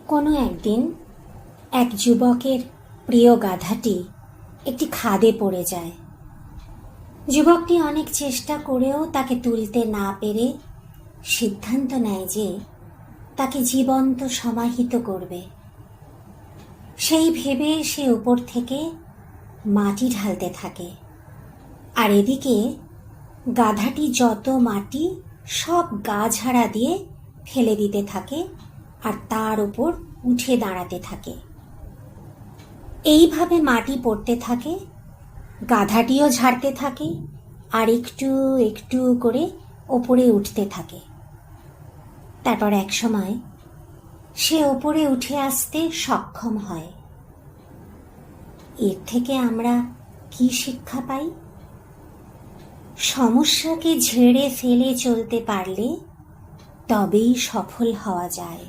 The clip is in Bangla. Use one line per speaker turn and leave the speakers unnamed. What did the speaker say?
কোনো একদিন এক যুবকের প্রিয় গাধাটি একটি খাদে পড়ে যায়। যুবকটি অনেক চেষ্টা করেও তাকে তুলতে না পেরে সিদ্ধান্ত নেয় যে তাকে জীবন্ত সমাহিত করবে। সেই ভেবে সে উপর থেকে মাটি ঢালতে থাকে, আর এদিকে গাধাটি যত মাটি সব গা ঝাড়া দিয়ে ফেলে দিতে থাকে আর তার উপর উঠে দাঁড়াতে থাকে। এইভাবে মাটি পড়তে থাকে, গাধাটিও ঝাড়তে থাকে আর একটু একটু করে ওপরে উঠতে থাকে। তারপর এক সময় সে ওপরে উঠে আসতে সক্ষম হয়। এর থেকে আমরা কি শিক্ষা পাই? সমস্যাকে ঝেড়ে ফেলে চলতে পারলে তবেই সফল হওয়া যায়।